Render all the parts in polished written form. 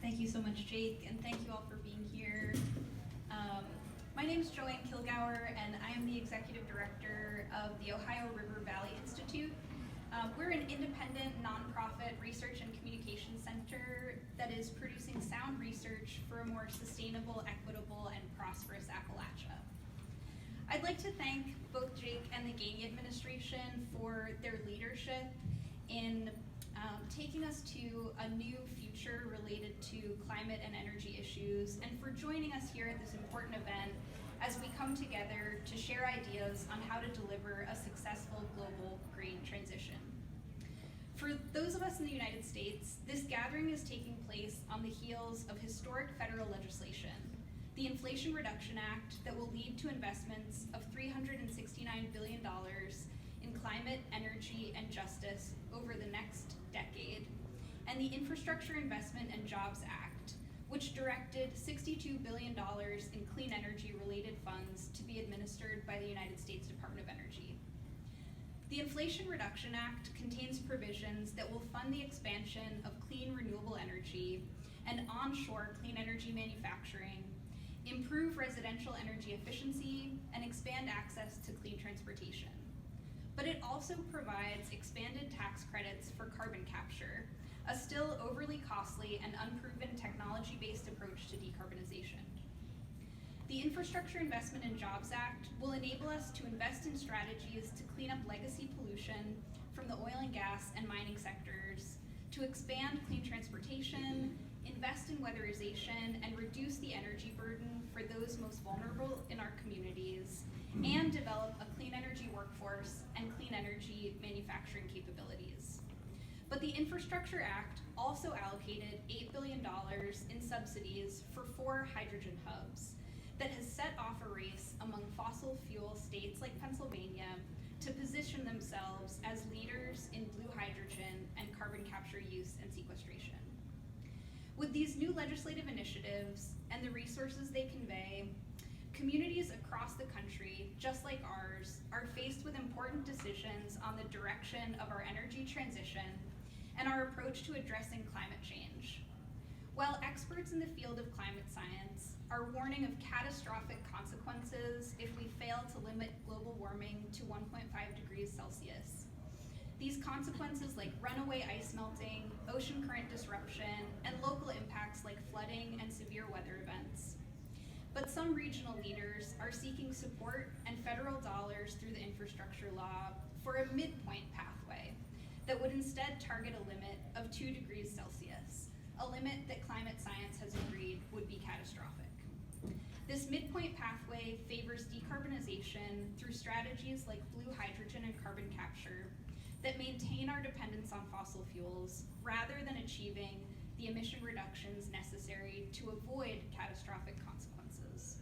Thank you so much, Jake, and thank you all for being here. My name is Joanne Kilgour, and I am the Executive Director of the Ohio River Valley Institute. We're an independent, nonprofit research and communication center that is producing sound research for a more sustainable, equitable, and prosperous Appalachia. I'd like to thank both Jake and the Gainey administration for their leadership in taking us to a new future related to climate and energy issues, and for joining us here at this important event as we come together to share ideas on how to deliver a successful global green transition. For those of us in the United States, this gathering is taking place on the heels of historic federal legislation, the Inflation Reduction Act that will lead to investments of $369 billion in climate, energy, and justice over the next decade, and the Infrastructure Investment and Jobs Act, which directed $62 billion in clean energy-related funds to be administered by the United States Department of Energy. The Inflation Reduction Act contains provisions that will fund the expansion of clean renewable energy and onshore clean energy manufacturing, improve residential energy efficiency, and expand access to clean transportation. But it also provides expanded tax credits for carbon capture, a still overly costly and unproven technology-based approach to decarbonization. The Infrastructure Investment and Jobs Act will enable us to invest in strategies to clean up legacy pollution from the oil and gas and mining sectors, to expand clean transportation, invest in weatherization, and reduce the energy burden for those most vulnerable in our communities, and develop a clean energy workforce and clean energy manufacturing capabilities. But the Infrastructure Act also allocated $8 billion in subsidies for 4 hydrogen hubs that has set off a race among fossil fuel states like Pennsylvania to position themselves as leaders in blue hydrogen and carbon capture use and sequestration. With these new legislative initiatives and the resources they convey, communities across the country, just like ours, are faced with important decisions on the direction of our energy transition and our approach to addressing climate change. While experts in the field of climate science are warning of catastrophic consequences if we fail to limit global warming to 1.5 degrees Celsius, these consequences like runaway ice melting, ocean current disruption, and local impacts like flooding and severe weather events. But some regional leaders are seeking support and federal dollars through the infrastructure law for a midpoint pathway that would instead target a limit of 2 degrees Celsius, a limit that climate science has agreed would be catastrophic. This midpoint pathway favors decarbonization through strategies like blue hydrogen and carbon capture that maintain our dependence on fossil fuels rather than achieving the emission reductions necessary to avoid catastrophic consequences.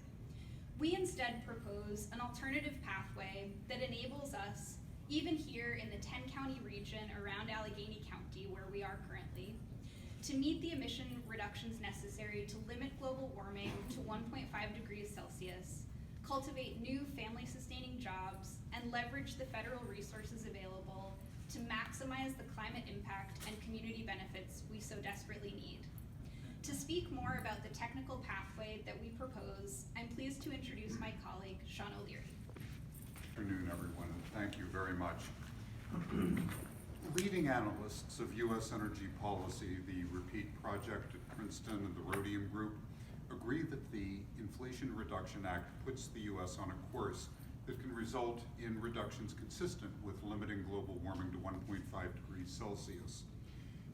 We instead propose an alternative pathway that enables us, even here in the 10-county region around Allegheny County where we are currently, to meet the emission reductions necessary to limit global warming to 1.5 degrees Celsius, cultivate new family-sustaining jobs, and leverage the federal resources available to maximize the climate impact and community benefits we so desperately need. To speak more about the technical pathway that we propose, I'm pleased to introduce my colleague, Sean O'Leary. Good afternoon, everyone, and thank you very much. Leading analysts of U.S. energy policy, the REPEAT Project at Princeton and the Rhodium Group, agree that the Inflation Reduction Act puts the U.S. on a course that can result in reductions consistent with limiting global warming to 1.5 degrees Celsius.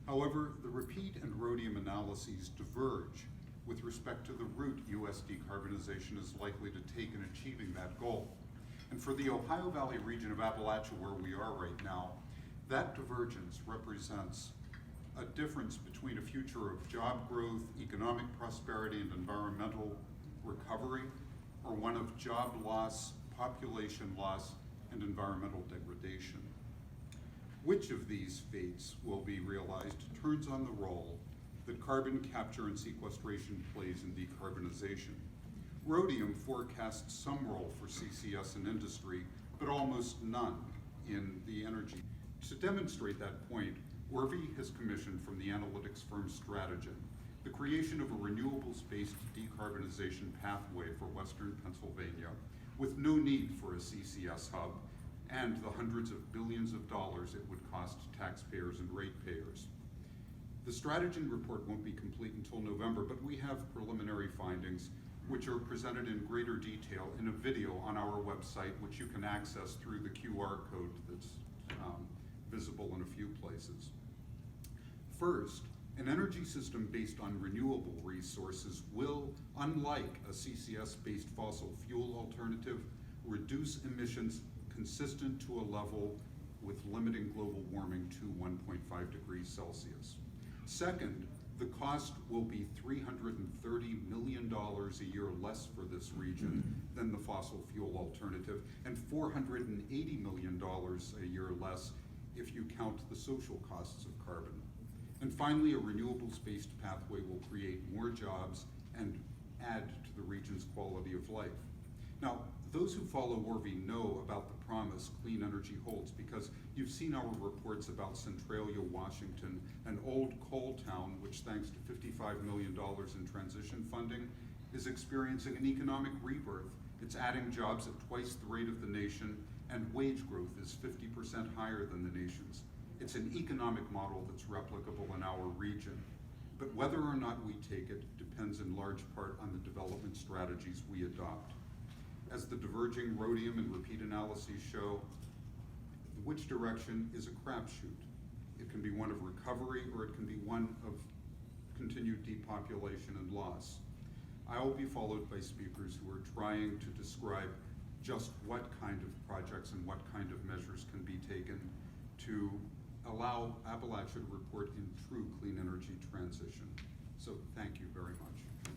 However, the REPEAT and Rhodium analyses diverge with respect to the route U.S. decarbonization is likely to take in achieving that goal. And for the Ohio Valley region of Appalachia, where we are right now, that divergence represents a difference between a future of job growth, economic prosperity, and environmental recovery, or one of job loss, population loss, and environmental degradation. Which of these fates will be realized turns on the role that carbon capture and sequestration plays in decarbonization. Rhodium forecasts some role for CCS in industry, but almost none in the energy. To demonstrate that point, ORVI has commissioned from the analytics firm Strategy the creation of a renewables-based decarbonization pathway for Western Pennsylvania with no need for a CCS hub and the hundreds of billions of dollars it would cost taxpayers and ratepayers. The strategy report won't be complete until November, but we have preliminary findings which are presented in greater detail in a video on our website, which you can access through the QR code that's visible in a few places. First, an energy system based on renewable resources will, unlike a CCS-based fossil fuel alternative, reduce emissions consistent to a level with limiting global warming to 1.5 degrees Celsius. Second, the cost will be $330 million a year less for this region than the fossil fuel alternative, and $480 million a year less if you count the social costs of carbon. And finally, a renewables-based pathway will create more jobs and add to the region's quality of life. Now, those who follow ORVI know about the promise clean energy holds because you've seen our reports about Centralia, Washington, an old coal town which, thanks to $55 million in transition funding, is experiencing an economic rebirth. It's adding jobs at twice the rate of the nation, and wage growth is 50% higher than the nation's. It's an economic model that's replicable in our region. But whether or not we take it depends in large part on the development strategies we adopt. As the diverging rhodium and repeat analyses show, which direction is a crapshoot. It can be one of recovery or it can be one of continued depopulation and loss. I will be followed by speakers who are trying to describe just what kind of projects and what kind of measures can be taken to allow Appalachia to report in true clean energy transition.